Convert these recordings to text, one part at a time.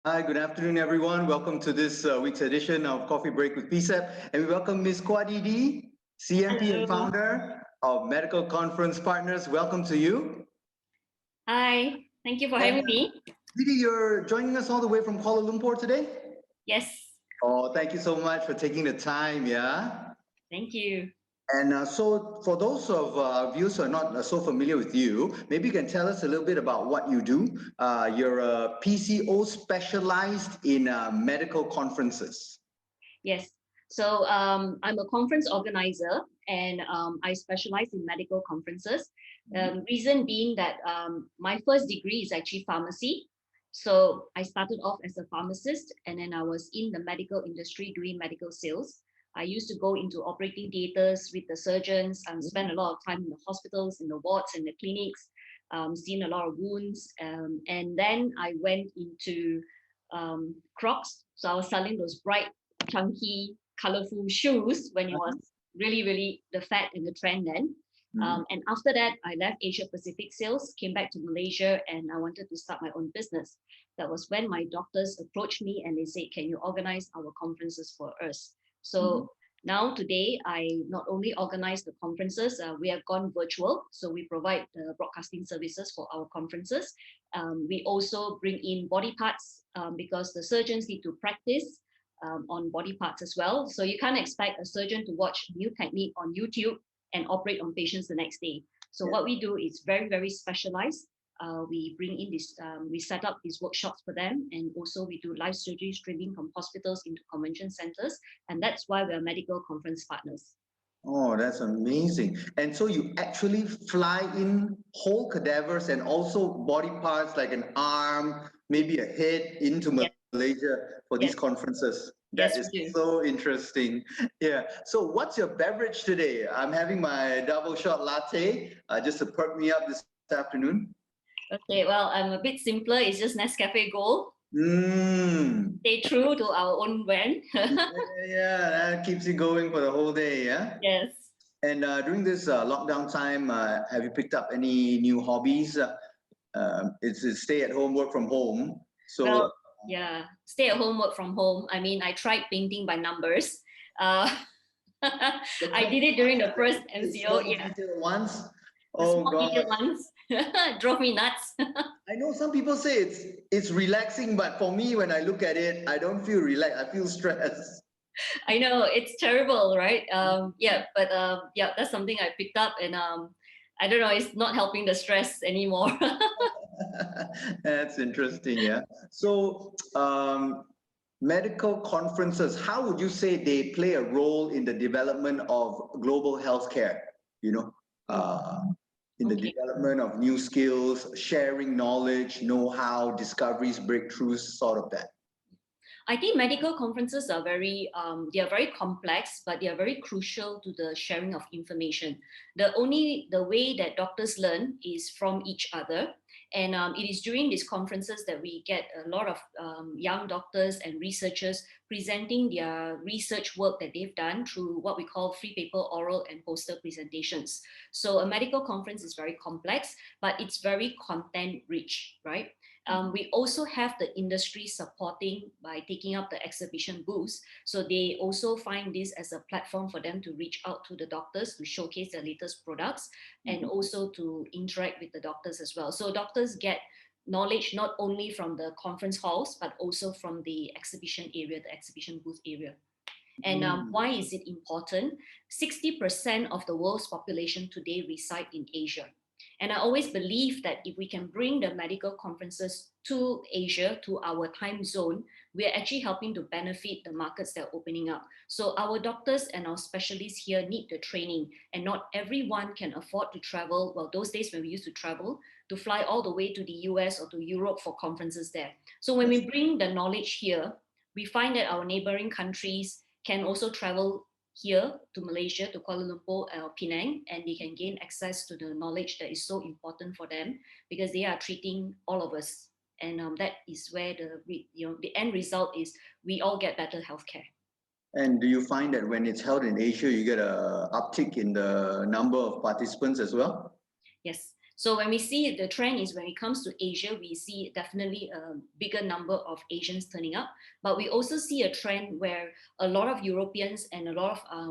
Hi, good afternoon, everyone. Welcome to this week's edition of Coffee Break with PCEB. And we welcome Ms Dee Dee, CMP and Hello. founder of Medical Conference Partners. Welcome to you. Hi. Thank you for And having me. Dee Dee, you're joining us all the way from Kuala Lumpur today? Yes. Oh, thank you so much for taking the time, yeah? Thank you. And so for those of viewers who are not so familiar with you, maybe you can tell us a little bit about what you do. You're a PCO specialized in medical conferences. Yes. So I'm a conference organizer and I specialize in medical conferences. Reason being that my first degree is actually pharmacy. So I started off as a pharmacist and then I was in the medical industry doing medical sales. I used to go into operating theaters with the surgeons and spend a lot of time in the hospitals, in the wards, in the clinics, seeing a lot of wounds. And then I went into Crocs. So I was selling those bright chunky, colorful shoes when it was really, really the fad and the trend then. And after that, I left Asia Pacific sales, came back to Malaysia, and I wanted to start my own business. That was when my doctors approached me and they said, "Can you organize our conferences for us?" So now today, I not only organize the conferences, we have gone virtual. So we provide the broadcasting services for our conferences. We also bring in body parts because the surgeons need to practice on body parts as well. So you can't expect a surgeon to watch new technique on YouTube and operate on patients the next day. So what we do is very, very specialized. We bring in this, we set up these workshops for them, and also we do live surgery streaming from hospitals into convention centers, and that's why we're medical conference partners. Oh, that's amazing. And so you actually fly in whole cadavers and also body parts like an arm, maybe a head into Yes, Malaysia for these yes, conferences. That is yes, we do. so interesting. Yeah. So what's your beverage today? I'm having my double shot latte just to perk me up this afternoon. Okay, well, I'm a bit simpler. It's just Nescafe Gold. Mmm. Stay true to our own brand. Yeah, that keeps you going for the whole day, yeah? Yes. And during this lockdown time, have you picked up any new hobbies? It's stay at home, work from home. So Well, yeah, stay at home, work from home. I mean, I tried painting by numbers. Uh, I did it during the first MCO. small Yeah, detail once. the Oh small God, detail ones drove me nuts. I know some people say it's relaxing, but for me, when I look at it, I don't feel relaxed. I feel stressed. I know it's terrible, right? Yeah, but yeah, that's something I picked up, and I don't know, it's not helping the stress anymore. That's interesting, yeah. So, medical conferences, how would you say they play a role in the development of global healthcare? You know, uh, in the Okay. development of new skills, sharing knowledge, know-how, discoveries, breakthroughs, sort of that. I think medical conferences are they are very complex, but they are very crucial to the sharing of information. The way that doctors learn is from each other, and it is during these conferences that we get a lot of young doctors and researchers presenting their research work that they've done through what we call free paper, oral, and poster presentations. So a medical conference is very complex, but it's very content rich, right? We also have the industry supporting by taking up the exhibition booths. So they also find this as a platform for them to reach out to the doctors to showcase their latest products and also to interact with the doctors as well. So doctors get knowledge not only from the conference halls, but also from the exhibition area, the exhibition booth area. And why is it important? 60% of the world's population today reside in Asia. And I always believe that if we can bring the medical conferences to Asia, to our time zone, we are actually helping to benefit the markets that are opening up. So our doctors and our specialists here need the training, and not everyone can afford to travel. Well, those days when we used to travel, to fly all the way to the US or to Europe for conferences there. So when we bring the knowledge here, we find that our neighboring countries can also travel here to Malaysia, to Kuala Lumpur or Penang, and they can gain access to the knowledge that is so important for them because they are treating all of us. And that is where the end result is we all get better healthcare. And do you find that when it's held in Asia, you get a uptick in the number of participants as well? Yes. So when we see the trend is when it comes to Asia, we see definitely a bigger number of Asians turning up, but we also see a trend where a lot of Europeans and a lot of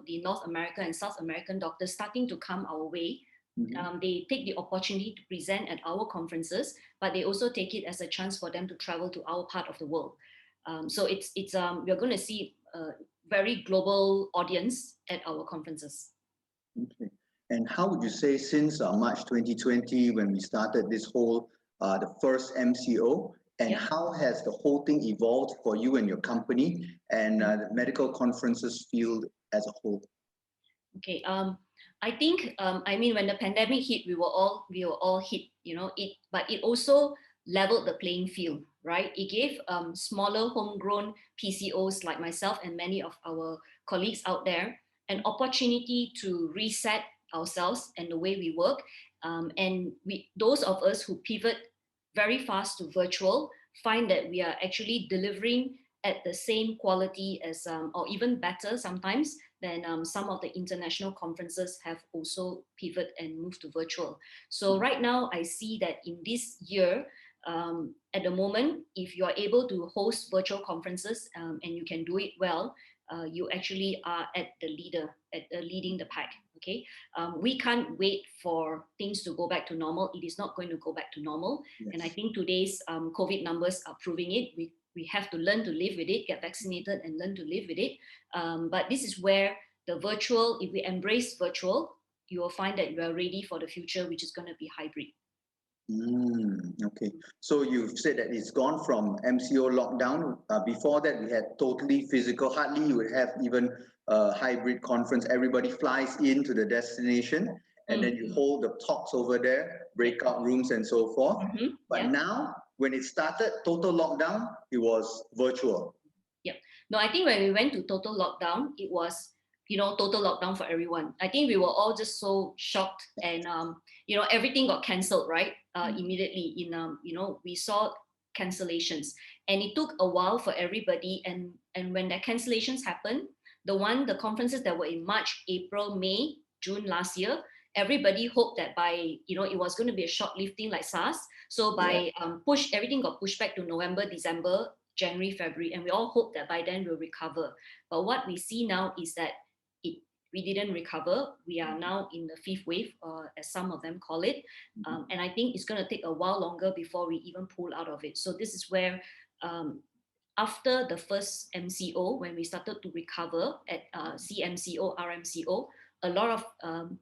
the North American and South American doctors starting to come our way. They take the opportunity to present at our conferences, but they also take it as a chance for them to travel to our part of the world. So we're going to see a very global audience at our conferences. Okay. And how would you say since March 2020, when we started this whole, the first MCO, and how has the whole thing evolved for you and your company and the medical conferences field as a whole? Okay. I think when the pandemic hit, we were all hit, but it also leveled the playing field, right? It gave smaller homegrown PCOs like myself and many of our colleagues out there an opportunity to reset ourselves and the way we work. And those of us who pivot very fast to virtual find that we are actually delivering at the same quality as, or even better sometimes than some of the international conferences have also pivoted and moved to virtual. So right now I see that in this year, at the moment, if you are able to host virtual conferences and you can do it well, you actually are at the leading the pack. Okay, we can't wait for things to go back to normal. It is not going to go back to normal, and I think today's COVID numbers are proving it. We have to learn to live with it, get vaccinated, and learn to live with it. But this is where the virtual, if we embrace virtual, you will find that you are ready for the future, which is going to be hybrid. Okay, so you've said that it's gone from MCO lockdown. Before that, we had totally physical. Hardly you would have even a hybrid conference. Everybody flies into the destination, and then you hold the talks over there, breakout rooms, and so forth. But now, when it started, total lockdown, it was virtual. Yep. No, I think when we went to total lockdown, it was total lockdown for everyone. I think we were all just so shocked, and everything got cancelled, right? Immediately we saw cancellations, and it took a while for everybody. And when the cancellations happened, the conferences that were in March, April, May, June last year, everybody hoped that by it was going to be a short lifting like SARS. So by everything got pushed back to November, December, January, February, and we all hope that by then we'll recover. But what we see now is that we didn't recover. We are now in the fifth wave, as some of them call it. And I think it's going to take a while longer before we even pull out of it. So this is where, after the first MCO, when we started to recover at CMCO, RMCO, a lot of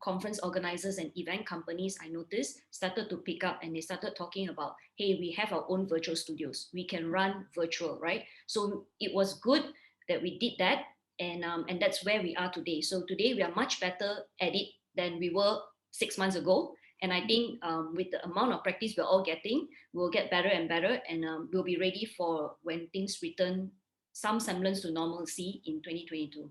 conference organizers and event companies, I noticed, started to pick up, and they started talking about, hey, we have our own virtual studios. We can run virtual, right? So it was good that we did that. And that's where we are today. So today we are much better at it than we were 6 months ago. And I think with the amount of practice we're all getting, we'll get better and better, and we'll be ready for when things return some semblance to normalcy in 2022.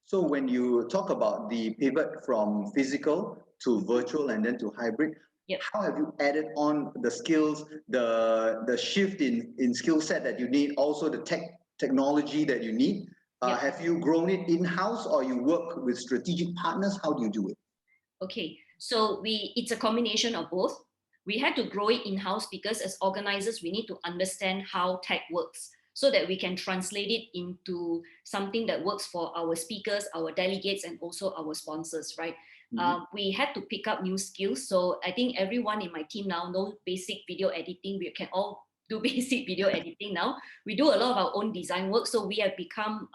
So when you talk about the pivot from physical to virtual and then to hybrid, how have you added on the skills, the shift in skill set that you need, also the technology that you need? Have you grown it in-house, or you work with strategic partners? How do you do it? Okay, so it's a combination of both. We had to grow it in-house because as organizers, we need to understand how tech works so that we can translate it into something that works for our speakers, our delegates, and also our sponsors, right? We had to pick up new skills. So I think everyone in my team now knows basic video editing. We can all do basic video editing now. We do a lot of our own design work. So we have become,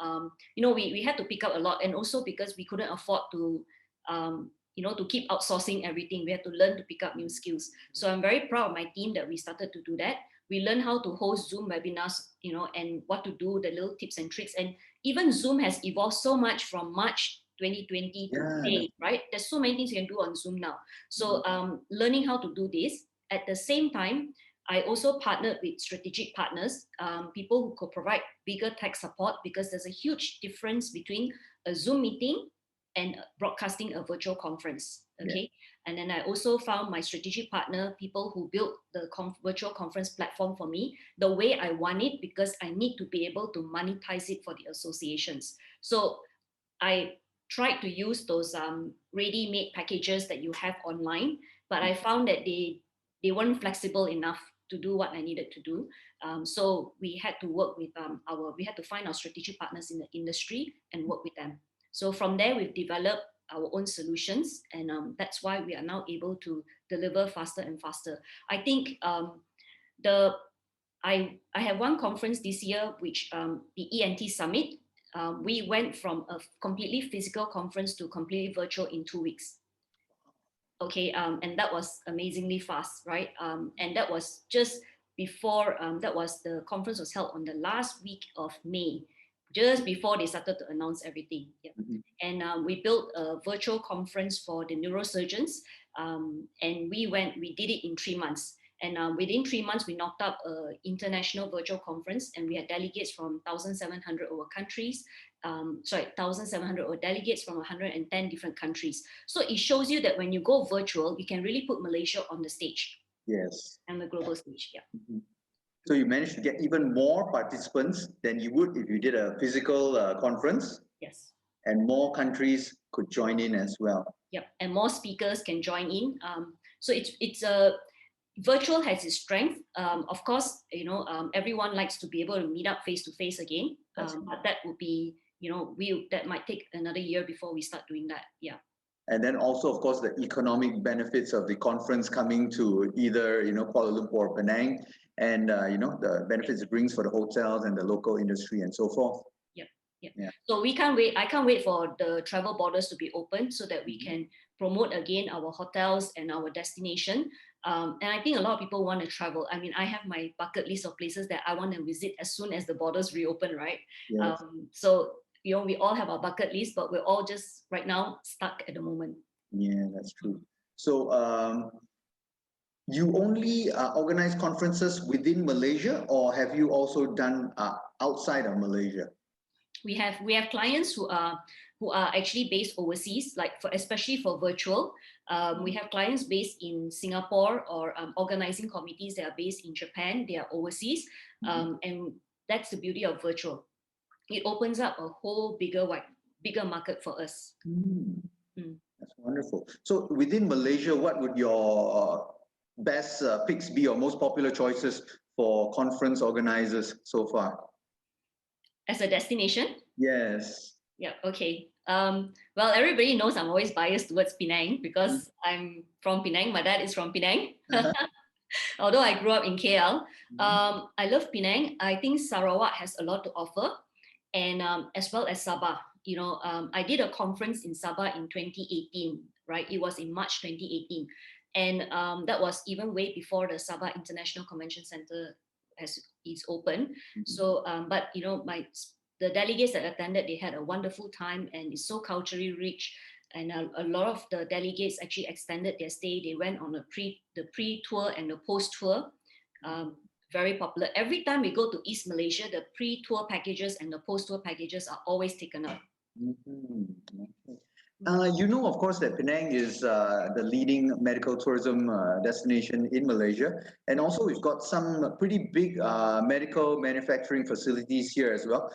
we had to pick up a lot. And also because we couldn't afford to, to keep outsourcing everything, we had to learn to pick up new skills. So I'm very proud of my team that we started to do that. We learned how to host Zoom webinars, and what to do, the little tips and tricks. And even Zoom has evolved so much from March 2020 to today, right? There's so many things you can do on Zoom now. So learning how to do this. At the same time, I also partnered with strategic partners, people who could provide bigger tech support, because there's a huge difference between a Zoom meeting and broadcasting a virtual conference. Okay. And then I also found my strategic partner, people who built the virtual conference platform for me the way I want it, because I need to be able to monetize it for the associations. So I tried to use those ready-made packages that you have online, but I found that they weren't flexible enough to do what I needed to do. So we had to work with we had to find our strategic partners in the industry and work with them. So from there, we've developed our own solutions, and that's why we are now able to deliver faster and faster. I think I have one conference this year, which the ENT Summit. We went from a completely physical conference to completely virtual in 2 weeks. Okay, and that was amazingly fast, right? And that was just before, the conference was held on the last week of May, just before they started to announce everything. Yeah. And we built a virtual conference for the neurosurgeons, and we did it in 3 months. And within 3 months, we knocked up an international virtual conference, and we had delegates from 1,700 over countries. 1,700 over delegates from 110 different countries. So it shows you that when you go virtual, you can really put Malaysia on the stage. Yes. And the global stage, yeah. So you managed to get even more participants than you would if you did a physical conference. Yes. And more countries could join in as well. Yep, and more speakers can join in. So it's a virtual has its strength. Of course, everyone likes to be able to meet up face to face again. But that would be, that might take another year before we start doing that. Yeah. And then also, of course, the economic benefits of the conference coming to either, Kuala Lumpur or Penang, and, the benefits it brings for the hotels and the local industry and so forth. Yeah. So we can't wait. I can't wait for the travel borders to be open so that we can promote again our hotels and our destination. And I think a lot of people want to travel. I mean, I have my bucket list of places that I want to visit as soon as the borders reopen, right? Yes. So, we all have our bucket list, but we're all just right now stuck at the moment. Yeah, that's true. So you only organize conferences within Malaysia, or have you also done outside of Malaysia? We have clients who are actually based overseas, especially for virtual. We have clients based in Singapore, or organizing committees that are based in Japan. They are overseas, and that's the beauty of virtual. It opens up a whole bigger market for us. That's wonderful. So within Malaysia, what would your best picks be, or most popular choices for conference organizers so far? As a destination? Yes. Yeah, okay. Well, everybody knows I'm always biased towards Penang because I'm from Penang. My dad is from Penang. Although I grew up in KL. I love Penang. I think Sarawak has a lot to offer, and as well as Sabah. I did a conference in Sabah in 2018, right? It was in March 2018. And that was even way before the Sabah International Convention Center is open. So, but the delegates that attended, they had a wonderful time, and it's so culturally rich. And a lot of the delegates actually extended their stay. They went on the pre-tour and the post-tour. Very popular. Every time we go to East Malaysia, the pre-tour packages and the post-tour packages are always taken up. Of course, that Penang is the leading medical tourism destination in Malaysia. And also we've got some pretty big medical manufacturing facilities here as well.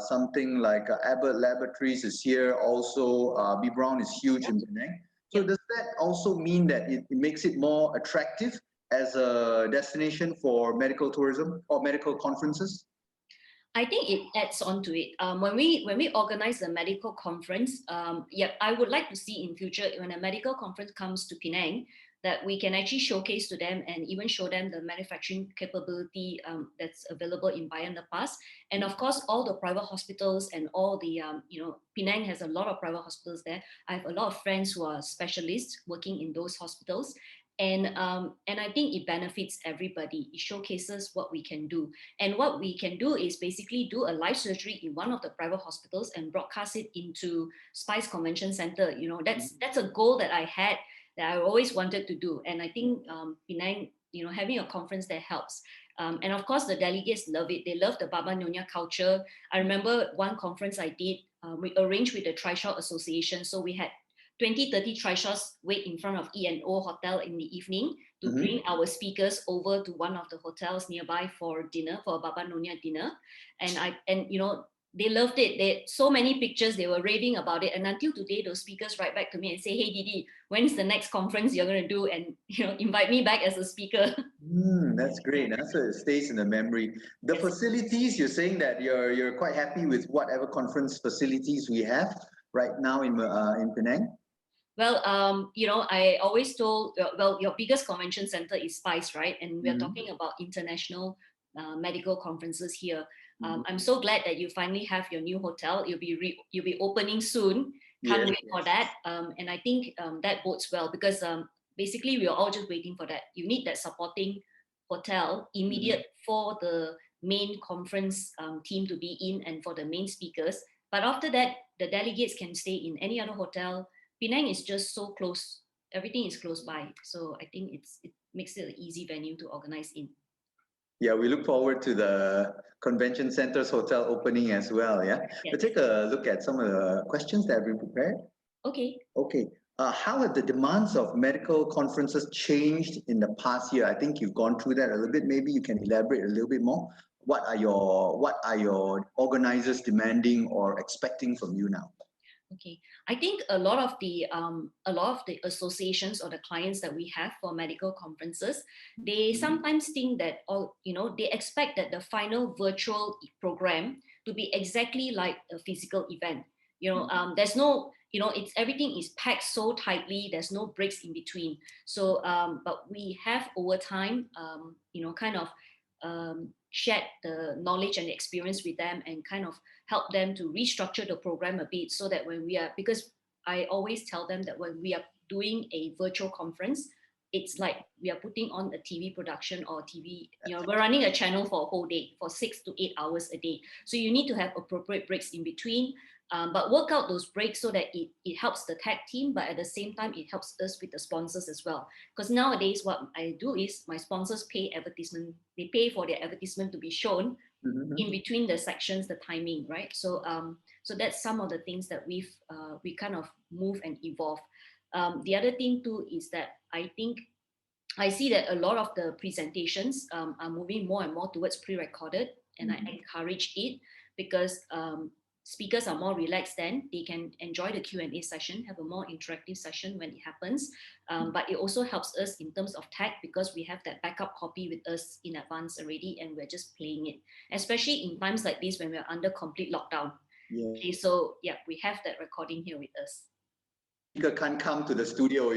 Something like Abbott Laboratories is here. Also, B. Brown is huge in Penang. So does that also mean that it makes it more attractive as a destination for medical tourism or medical conferences? I think it adds on to it. When we organize a medical conference, I would like to see in future when a medical conference comes to Penang, that we can actually showcase to them and even show them the manufacturing capability that's available in Bayan Lepas. And of course, all the private hospitals and all the, Penang has a lot of private hospitals there. I have a lot of friends who are specialists working in those hospitals. And I think it benefits everybody. It showcases what we can do. And what we can do is basically do a live surgery in one of the private hospitals and broadcast it into Spice Convention Center. That's a goal that I had, that I always wanted to do. And I think Penang, having a conference there helps. And of course, the delegates love it. They love the Baba Nyonya culture. I remember one conference I did, we arranged with the Trishaw Association. So we had 20, 30 trishaws wait in front of E&O Hotel in the evening to bring our speakers over to one of the hotels nearby for dinner, for a Baba Nyonya dinner. And They loved it. They so many pictures. They were raving about it, and until today, those speakers write back to me and say, "Hey, Dee Dee, when's the next conference you're going to do?" And invite me back as a speaker. That's great. So it stays in the memory. The Yes. facilities, you're saying that you're quite happy with whatever conference facilities we have right now in Penang. Well, I always told, well, your biggest convention center is SPICE, right? And we're talking about international medical conferences here. I'm so glad that you finally have your new hotel. You'll be opening soon. Can't wait for that. And I think that bodes well because basically we are all just waiting for that. You need that supporting hotel immediate for the main conference team to be in and for the main speakers. But after that, the delegates can stay in any other hotel. Penang is just so close. Everything is close by. So I think it makes it an easy venue to organize in. Yeah, we look forward to the Convention Center's hotel opening as well. Yeah. Yes. We'll take a look at some of the questions that we prepared. Okay. Okay. How have the demands of medical conferences changed in the past year? I think you've gone through that a little bit. Maybe you can elaborate a little bit more. What are your organizers demanding or expecting from you now? Okay, I think a lot of the associations or the clients that we have for medical conferences, they sometimes think that they expect that the final virtual program to be exactly like a physical event. There's no it's everything is packed so tightly. There's no breaks in between. So, but we have over time, kind of shared the knowledge and experience with them and kind of help them to restructure the program a bit so that because I always tell them that when we are doing a virtual conference, it's like we are putting on a TV production or TV, we're running a channel for a whole day, for 6 to 8 hours a day. So you need to have appropriate breaks in between, but work out those breaks so that it helps the tech team, but at the same time, it helps us with the sponsors as well. Because nowadays, what I do is my sponsors pay advertisement. They pay for their advertisement to be shown in between the sections, the timing, right? So so that's some of the things that we kind of move and evolve. The other thing too is that I think I see that a lot of the presentations are moving more and more towards pre-recorded, and I encourage it because speakers are more relaxed then. They can enjoy the Q&A session, have a more interactive session when it happens. But it also helps us in terms of tech because we have that backup copy with us in advance already and we're just playing it, especially in times like this when we're under complete lockdown. Okay, so yeah, we have that recording here with us. Speaker can't come to the studio,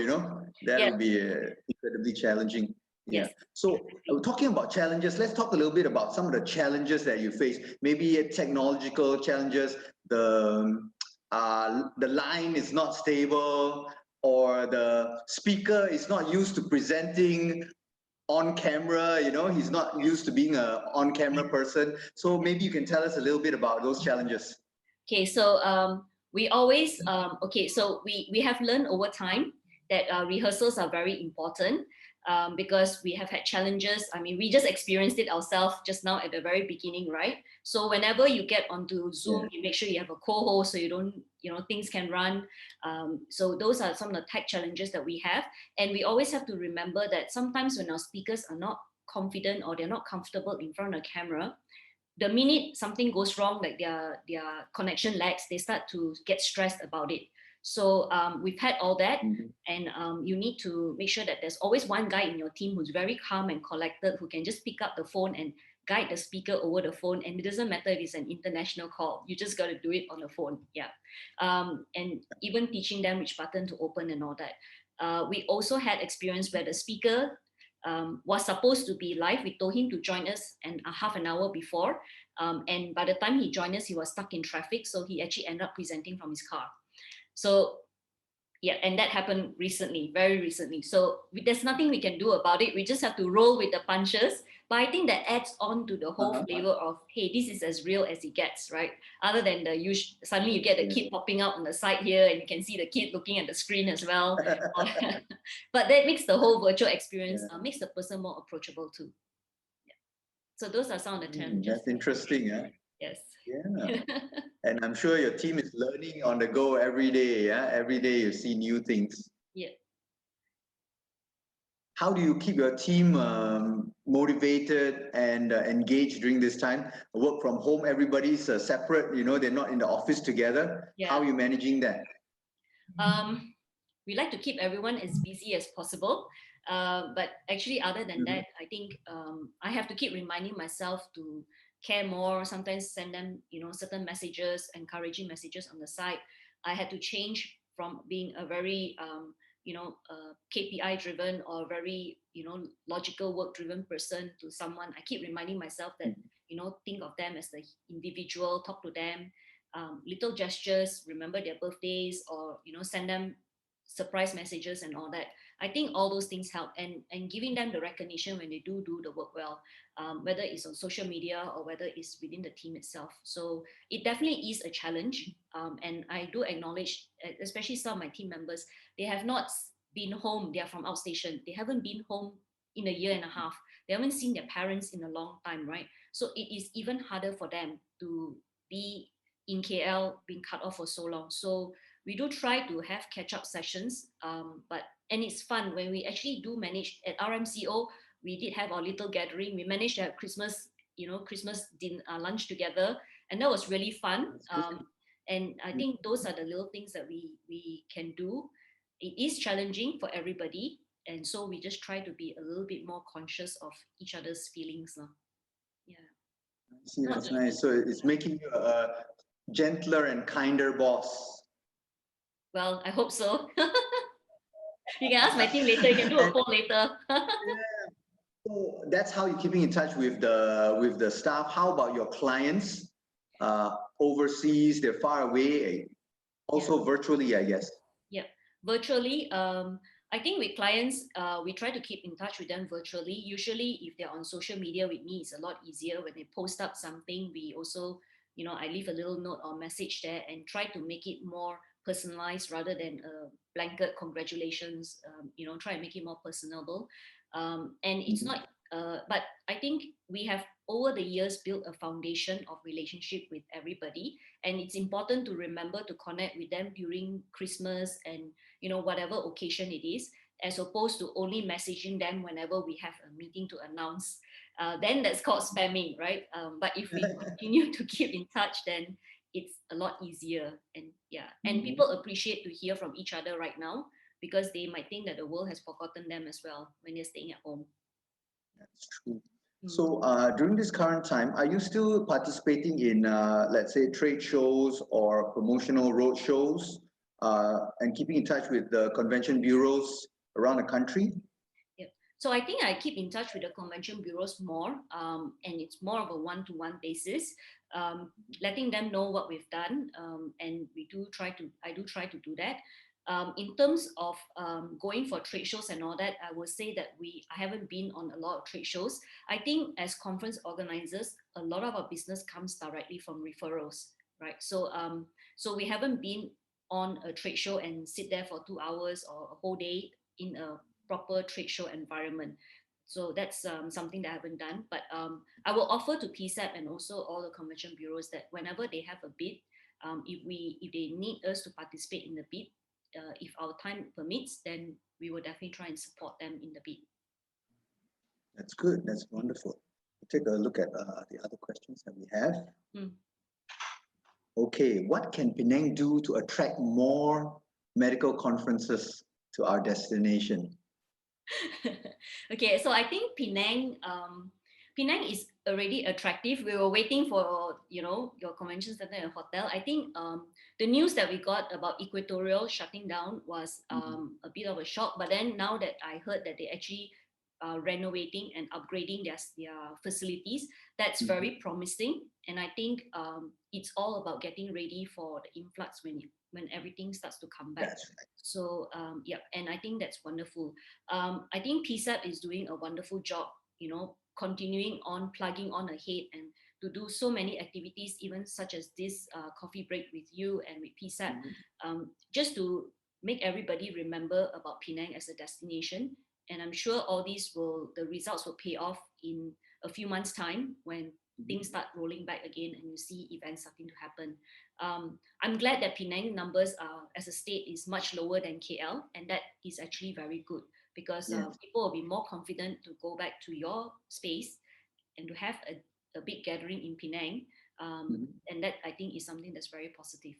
that would be incredibly challenging. Yeah. Yes. So talking about challenges, let's talk a little bit about some of the challenges that you face. Maybe technological challenges, the line is not stable, or the speaker is not used to presenting on camera, he's not used to being an on-camera person. So maybe you can tell us a little bit about those challenges. Okay, so we always, so we have learned over time that rehearsals are very important because we have had challenges. I mean, we just experienced it ourselves just now at the very beginning, right? So whenever you get onto Zoom, you make sure you have a co-host so you don't, things can run. So those are some of the tech challenges that we have. And we always have to remember that sometimes when our speakers are not confident or they're not comfortable in front of the camera, the minute something goes wrong, like their connection lags, they start to get stressed about it. So we've had all that, and you need to make sure that there's always one guy in your team who's very calm and collected, who can just pick up the phone and guide the speaker over the phone. And it doesn't matter if it's an international call, you just got to do it on the phone. Yeah, and even teaching them which button to open and all that. We also had experience where the speaker was supposed to be live. We told him to join us half an hour before. And by the time he joined us, he was stuck in traffic. So he actually ended up presenting from his car. So yeah, and that happened recently, very recently. So there's nothing we can do about it. We just have to roll with the punches. But I think that adds on to the whole flavor of, hey, this is as real as it gets, right? Other than the usual, suddenly you get the kid popping out on the side here and you can see the kid looking at the screen as well. But that makes the whole virtual experience, makes the person more approachable too. Yeah. So those are some of the challenges. That's interesting, yeah? Yes. Yeah. And I'm sure your team is learning on the go every day, yeah? Every day you see new things. Yeah. how do you keep your team motivated and engaged during this time? Work from home, everybody's separate, you know, they're not in the office together. Yeah. How are you managing that? We like to keep everyone as busy as possible. But actually, other than that, I think I have to keep reminding myself to care more. Sometimes send them, you know, certain messages, encouraging messages on the side. I had to change from being a very, KPI driven or very, logical work driven person to someone. I keep reminding myself that, think of them as the individual, talk to them, little gestures, remember their birthdays, or, send them surprise messages and all that. I think all those things help, and giving them the recognition when they do the work well, whether it's on social media or whether it's within the team itself. So it definitely is a challenge, and I do acknowledge, especially some of my team members, they have not been home. They are from outstation. They haven't been home in a year and a half. They haven't seen their parents in a long time, right? So it is even harder for them to be in KL, being cut off for so long. So we do try to have catch-up sessions, and it's fun when we actually do manage at RMCO. We did have our little gathering. We managed to have Christmas, Christmas dinner, lunch together, and that was really fun. And I think those are the little things that we can do. It is challenging for everybody, and so we just try to be a little bit more conscious of each other's feelings. Yeah. See, that's nice. So it's making you a gentler and kinder boss. Well, I hope so. You can ask my team later. You can do a poll later. Yeah. So that's how you're keeping in touch with the staff. How about your clients overseas? They're far away. Also virtually, I guess. Yeah, virtually. I think with clients, we try to keep in touch with them virtually. Usually, if they're on social media with me, it's a lot easier. When they post up something, we also, I leave a little note or message there and try to make it more personalized rather than a blanket congratulations. Try and make it more personable. And it's not, but I think we have over the years built a foundation of relationship with everybody, and it's important to remember to connect with them during Christmas and whatever occasion it is, as opposed to only messaging them whenever we have a meeting to announce. Then that's called spamming, right? But if we continue to keep in touch, then it's a lot easier. And yeah, and people appreciate to hear from each other right now, because they might think that the world has forgotten them as well when they're staying at home. That's true. So during this current time, are you still participating in, let's say, trade shows or promotional road shows, and keeping in touch with the convention bureaus around the country? Yeah. So I think I keep in touch with the convention bureaus more, and it's more of a one-to-one basis, letting them know what we've done, and I do try to do that. In terms of going for trade shows and all that, I will say that I haven't been on a lot of trade shows. I think as conference organizers, a lot of our business comes directly from referrals, right? So we haven't been on a trade show and sit there for 2 hours or a whole day in a proper trade show environment. So that's something that I haven't done. But I will offer to PCEB and also all the convention bureaus that whenever they have a bid, if they need us to participate in the bid, if our time permits, then we will definitely try and support them in the bid. That's good. That's wonderful. We'll take a look at the other questions that we have. Okay, what can Penang do to attract more medical conferences to our destination? Okay, so I think Penang is already attractive. We were waiting for your convention center and hotel. I think the news that we got about Equatorial shutting down was a bit of a shock. But then now that I heard that they actually renovating and upgrading their facilities, that's very promising. And I think it's all about getting ready for the influx when everything starts to come back. That's right. So yeah, and I think that's wonderful. I think PCEB is doing a wonderful job, continuing on, plugging on ahead, and to do so many activities, even such as this coffee break with you and with PCEB, just to make everybody remember about Penang as a destination. And I'm sure all the results will pay off in a few months' time when things start rolling back again and you see events starting to happen. I'm glad that Penang numbers as a state is much lower than KL, and that is actually very good, because Yes. people will be more confident to go back to your space and to have a big gathering in Penang. Mhm. And that I think is something that's very positive.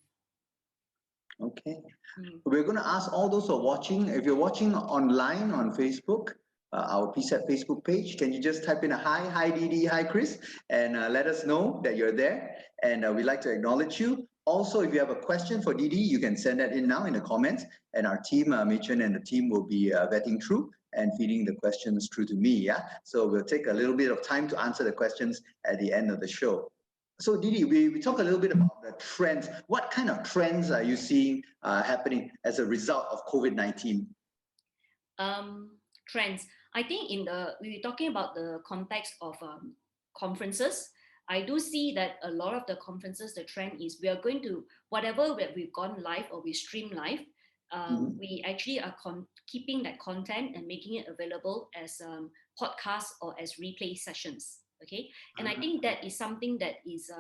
Okay. Mm. We're going to ask all those who are watching, if you're watching online on Facebook, our PCEB Facebook page, can you just type in a hi Dee Dee, hi Chris, and let us know that you're there, and we'd like to acknowledge you. Also, if you have a question for Dee Dee, you can send that in now in the comments, and our team, Machen and the team will be vetting through and feeding the questions through to me, yeah? So we'll take a little bit of time to answer the questions at the end of the show. So Dee Dee, we talk a little bit about the trends. What kind of trends are you seeing happening as a result of COVID-19? Trends. I think we were talking about the context of conferences. I do see that a lot of the conferences, the trend is we are going to, whatever that we've gone live or we stream live, we actually are keeping that content and making it available as podcasts or as replay sessions. Okay, and I think that is something that is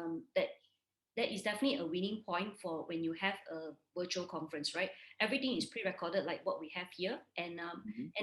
definitely a winning point for when you have a virtual conference, right? Everything is pre-recorded like what we have here, and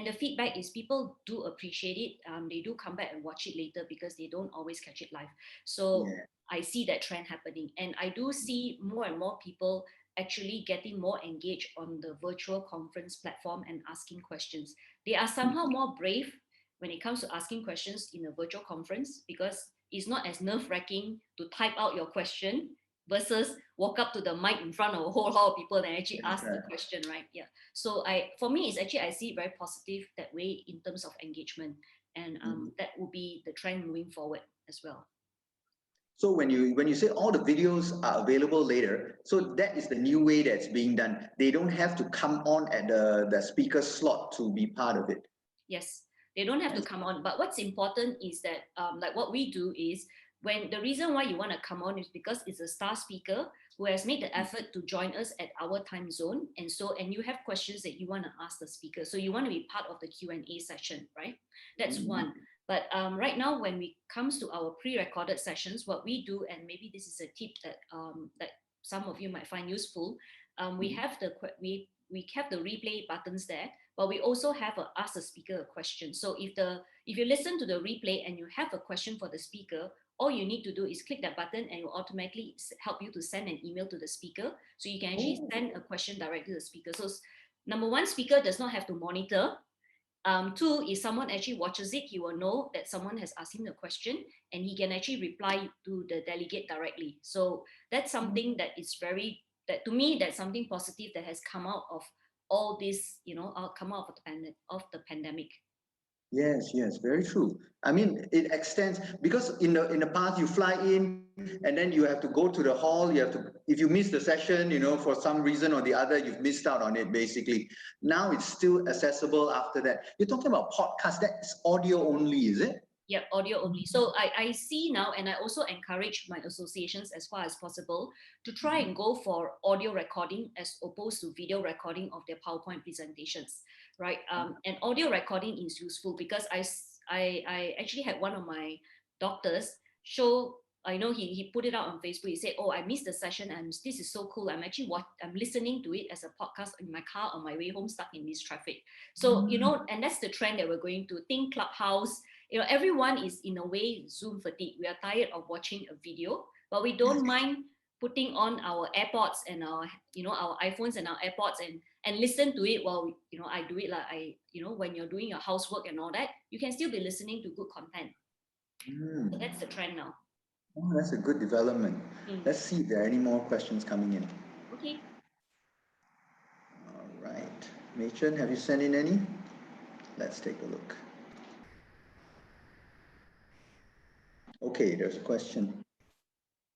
the feedback is people do appreciate it. They do come back and watch it later because they don't always catch it live. So Yeah. I see that trend happening, and I do see more and more people actually getting more engaged on the virtual conference platform and asking questions. They are somehow more brave when it comes to asking questions in a virtual conference because it's not as nerve-wracking to type out your question versus walk up to the mic in front of a whole lot of people and actually ask the question, right? Yeah. So for me, it's actually, I see it very positive that way in terms of engagement, and that will be the trend moving forward as well. So when you say all the videos are available later, so that is the new way that's being done. They don't have to come on at the speaker slot to be part of it. Yes, they don't have to come on. But what's important is that, like what we do is, when the reason why you want to come on is because it's a star speaker who has made the effort to join us at our time zone, and you have questions that you want to ask the speaker, so you want to be part of the Q&A session, right? That's one. But right now, when it comes to our pre-recorded sessions, what we do, and maybe this is a tip that that some of you might find useful, we have the replay buttons there, but we also have a ask the speaker a question. So if you listen to the replay and you have a question for the speaker, all you need to do is click that button and it will automatically help you to send an email to the speaker. So you can actually send a question directly to the speaker. So number one, speaker does not have to monitor. Two, if someone actually watches it, he will know that someone has asked him the question and he can actually reply to the delegate directly. So that's something that is to me, that's something positive that has come out of all this, come out of the pandemic. Yes, very true. I mean, it extends because in the past you fly in and then you have to go to the hall. You have to, if you miss the session, for some reason or the other, you've missed out on it. Basically, now it's still accessible after that. You're talking about podcast. That's audio only, is it? Yeah, audio only. So I see now, and I also encourage my associations as far as possible to try and go for audio recording as opposed to video recording of their PowerPoint presentations, right? And audio recording is useful because I actually had one of my doctors show. I know he put it out on Facebook. He said, "Oh, I missed the session, and this is so cool. I'm listening to it as a podcast in my car on my way home, stuck in this traffic." So and that's the trend that we're going to think. Clubhouse. Everyone is in a way Zoom fatigue. We are tired of watching a video, but we don't mind putting on our AirPods and our iPhones and our AirPods and listen to it while I do it like when you're doing your housework and all that, you can still be listening to good content. So that's the trend now. Oh, that's a good development. Let's see if there are any more questions coming in. Okay. All right. Machen, have you sent in any? Let's take a look. Okay, there's a question.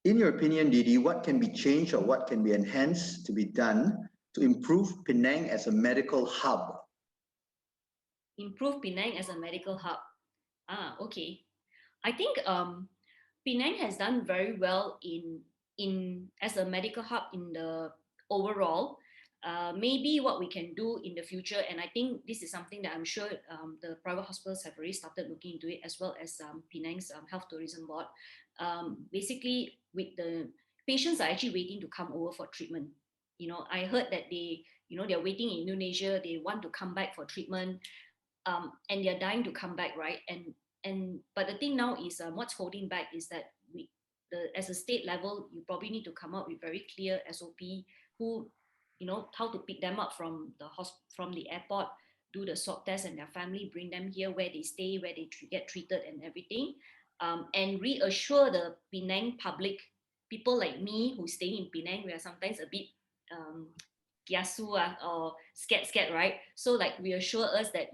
In your opinion, Dee Dee, what can be changed or what can be enhanced to be done to improve Penang as a medical hub? Improve Penang as a medical hub. Okay. I think Penang has done very well in as a medical hub in the overall. Maybe what we can do in the future, and I think this is something that I'm sure the private hospitals have already started looking into it, as well as Penang's Health Tourism Board. Basically, with the patients are actually waiting to come over for treatment. I heard that they're waiting in Indonesia. They want to come back for treatment. and they're dying to come back, right? And but the thing now is, what's holding back is that as a state level, you probably need to come up with very clear SOP, who, how to pick them up from from the airport, do the swab test, and their family bring them here, where they stay, where they get treated, and everything, and reassure the Penang public, people like me who stay in Penang, we are sometimes a bit kiasu or scared, right? So like reassure us that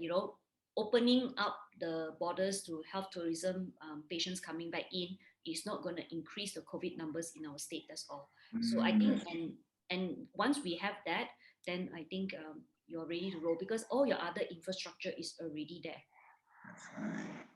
opening up the borders to health tourism, patients coming back in, is not going to increase the COVID numbers in our state. That's all. So I think, and once we have that, then I think you're ready to roll, because all your other infrastructure is already there.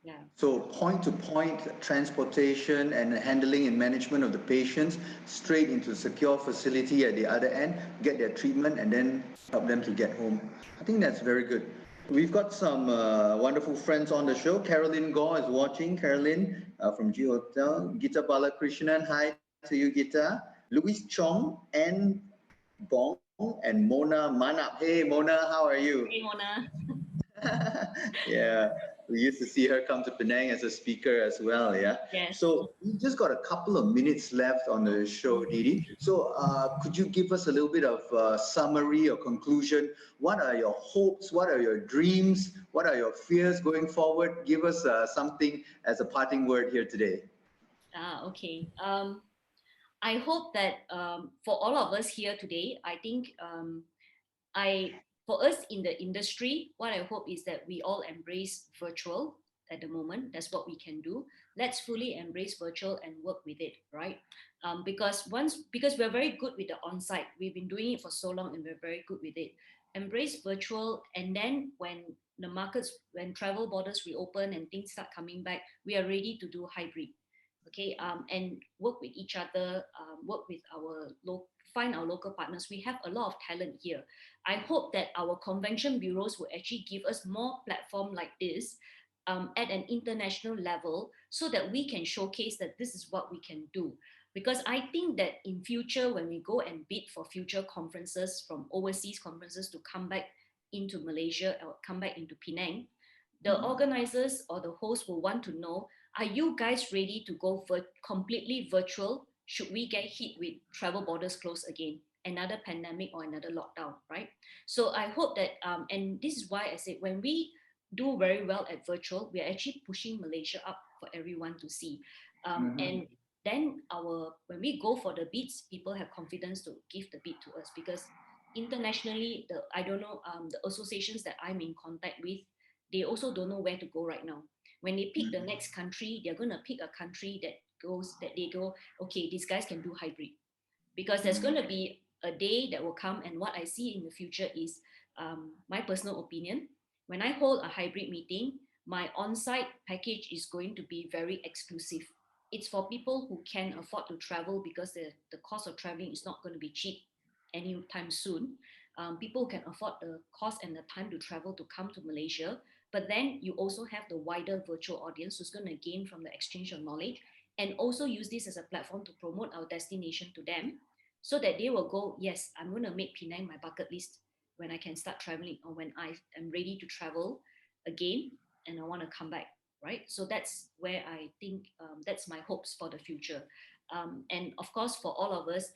Yeah. So point-to-point transportation and handling and management of the patients straight into a secure facility at the other end, get their treatment, and then help them to get home. I think that's very good. We've got some wonderful friends on the show. Carolyn Gore is watching. Carolyn from G Hotel. Gita Balakrishnan, hi to you, Gita. Louis Chong and Bong and Mona Manap. Hey, Mona, how are you? Hey, Mona. Yeah, we used to see her come to Penang as a speaker as well. Yeah. Yes. So we just got a couple of minutes left on the show, Dee Dee. So could you give us a little bit of summary or conclusion? What are your hopes? What are your dreams? What are your fears going forward? Give us something as a parting word here today. Okay. I hope that for all of us here today, I think for us in the industry, what I hope is that we all embrace virtual at the moment. That's what we can do. Let's fully embrace virtual and work with it, right? Because we're very good with the on-site. We've been doing it for so long and we're very good with it. Embrace virtual, and then when travel borders reopen and things start coming back, we are ready to do hybrid. Okay, and work with each other, work with find our local partners. We have a lot of talent here. I hope that our convention bureaus will actually give us more platform like this, at an international level, so that we can showcase that this is what we can do. Because I think that in future, when we go and bid for future conferences from overseas conferences to come back into Malaysia or come back into Penang, the organizers or the hosts will want to know, are you guys ready to go completely virtual? Should we get hit with travel borders closed again, another pandemic or another lockdown, right? So I hope that, and this is why I said, when we do very well at virtual, we are actually pushing Malaysia up for everyone to see. And then when we go for the bids, people have confidence to give the bid to us, because internationally, I don't know, the associations that I'm in contact with, they also don't know where to go right now. When they pick the next country, they're going to pick a country that they go, okay, these guys can do hybrid, because there's going to be a day that will come. And what I see in the future is, my personal opinion, when I hold a hybrid meeting, my on-site package is going to be very exclusive. It's for people who can afford to travel, because the cost of traveling is not going to be cheap anytime soon. People can afford the cost and the time to travel to come to Malaysia. But then you also have the wider virtual audience who's going to gain from the exchange of knowledge, and also use this as a platform to promote our destination to them, so that they will go, yes, I'm going to make Penang my bucket list when I can start traveling, or when I am ready to travel again and I want to come back, right? So that's where I think, that's my hopes for the future. And of course, for all of us,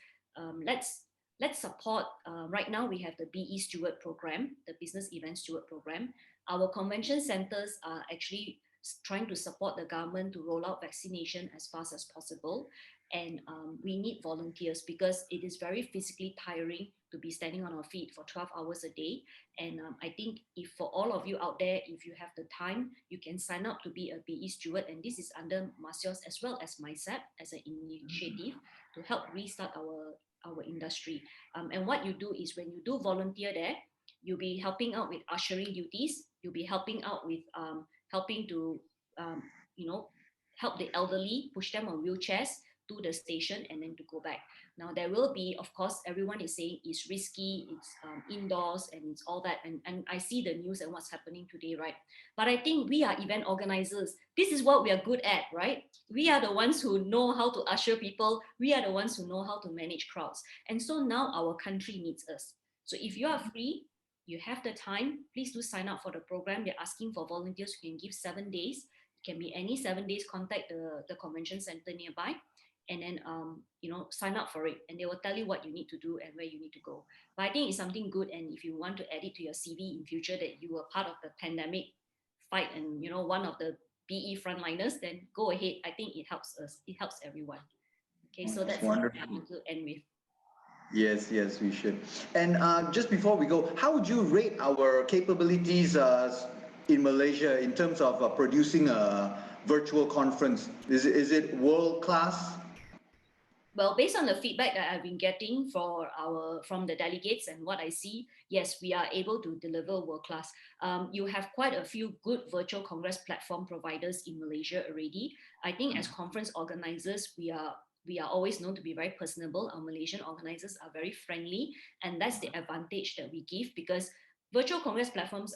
let's support. Right now, we have the BE Steward program, the Business Event Steward program. Our convention centers are actually trying to support the government to roll out vaccination as fast as possible. And we need volunteers, because it is very physically tiring to be standing on our feet for 12 hours a day. And I think, if for all of you out there, if you have the time, you can sign up to be a BE steward. And this is under Marcios as well as MySAP as an initiative to help restart our industry. And what you do is, when you do volunteer there, you'll be helping out with ushering duties. You'll be helping out with helping to help the elderly, push them on wheelchairs to the station and then to go back. Now, there will be, of course, everyone is saying it's risky, it's indoors and it's all that. And I see the news and what's happening today, right? But I think we are event organizers. This is what we are good at, right? We are the ones who know how to usher people. We are the ones who know how to manage crowds. And so now our country needs us. So if you are free, you have the time, please do sign up for the program. They're asking for volunteers who can give 7 days. It can be any 7 days. Contact the convention center nearby, and then sign up for it, and they will tell you what you need to do and where you need to go. But I think it's something good, and if you want to add it to your CV in future that you were part of the pandemic fight and one of the BE frontliners, then go ahead. I think it helps us. It helps everyone. Okay, so that's what I want to end with. Yes, yes, we should. And just before we go, how would you rate our capabilities in Malaysia in terms of producing a virtual conference? Is it world class? Well, based on the feedback that I've been getting from the delegates and what I see, yes, we are able to deliver world class. You have quite a few good virtual congress platform providers in Malaysia already. I think as conference organizers, we are always known to be very personable. Our Malaysian organizers are very friendly, and that's the advantage that we give, because virtual congress platforms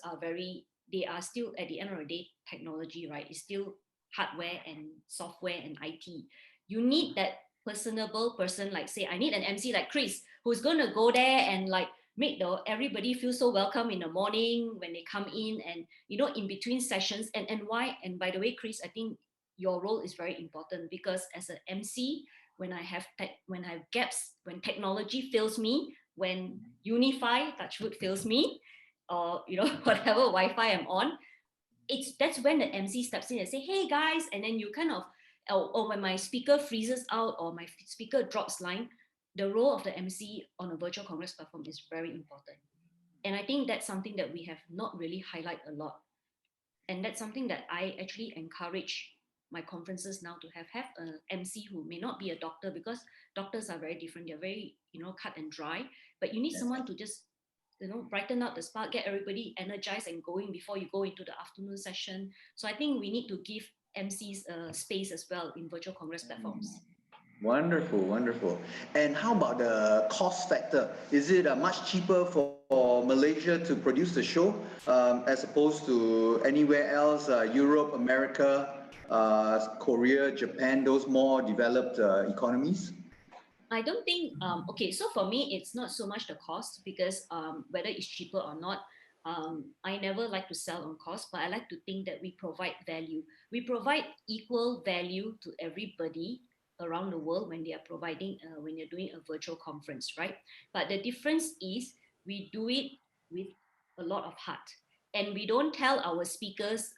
they are still, at the end of the day, technology, right? It's still hardware and software and IT. You need that personable person, like say, I need an MC like Chris, who's going to go there and like make everybody feel so welcome in the morning when they come in, and in between sessions. And why? And by the way, Chris, I think your role is very important, because as an MC, when I have gaps, when technology fails me, when Unify, Touchwood, fails me, or whatever Wi-Fi I'm on, that's when the MC steps in and say, hey guys, and then you kind of, or when my speaker freezes out or my speaker drops line, the role of the MC on a virtual congress platform is very important. And I think that's something that we have not really highlighted a lot. And that's something that I actually encourage my conferences now to have an MC who may not be a doctor, because doctors are very different. They're very, cut and dry, but you need someone to just, brighten up the spark, get everybody energized and going before you go into the afternoon session. So I think we need to give MCs space as well in virtual congress platforms. Wonderful, wonderful. And how about the cost factor? Is it much cheaper for Malaysia to produce the show as opposed to anywhere else, Europe, America, Korea, Japan, those more developed economies? I don't think, okay, so for me, it's not so much the cost, because whether it's cheaper or not, I never like to sell on cost, but I like to think that we provide value. We provide equal value to everybody around the world when they are when you're doing a virtual conference, right? But the difference is we do it with a lot of heart. And we don't tell our speakers,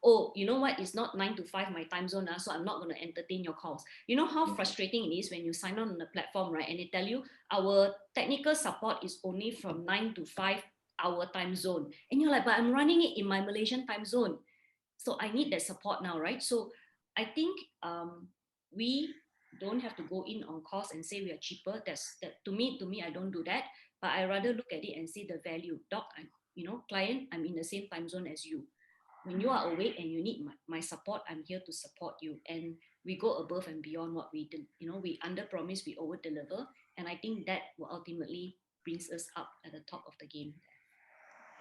oh, you know what, it's not 9 to 5 my time zone, so I'm not going to entertain your calls. You know how frustrating it is when you sign on the platform, right? And they tell you our technical support is only from 9 to 5 our time zone. And you're like, but I'm running it in my Malaysian time zone, so I need that support now, right? So I think we don't have to go in on cost and say we are cheaper. To me, I don't do that. But I rather look at it and see the value. Doc, client, I'm in the same time zone as you. When you are awake and you need my support, I'm here to support you. And we go above and beyond what we did. We under promise, we over deliver. And I think that will ultimately brings us up at the top of the game.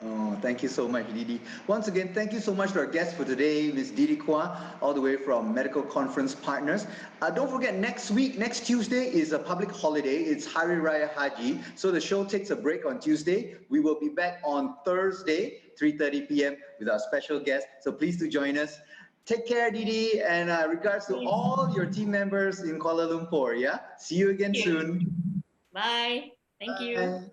Oh, thank you so much, Dee Dee. Once again, thank you so much to our guest for today, Ms Dee Dee Quah, all the way from Medical Conference Partners. Don't forget, next Tuesday, is a public holiday. It's Hari Raya Haji, so the show takes a break on Tuesday. We will be back on Thursday, 3:30 p.m. with our special guest, so please do join us. Take care, Dee Dee, and regards to all your team members in Kuala Lumpur, yeah? See you again soon. Bye. Thank you.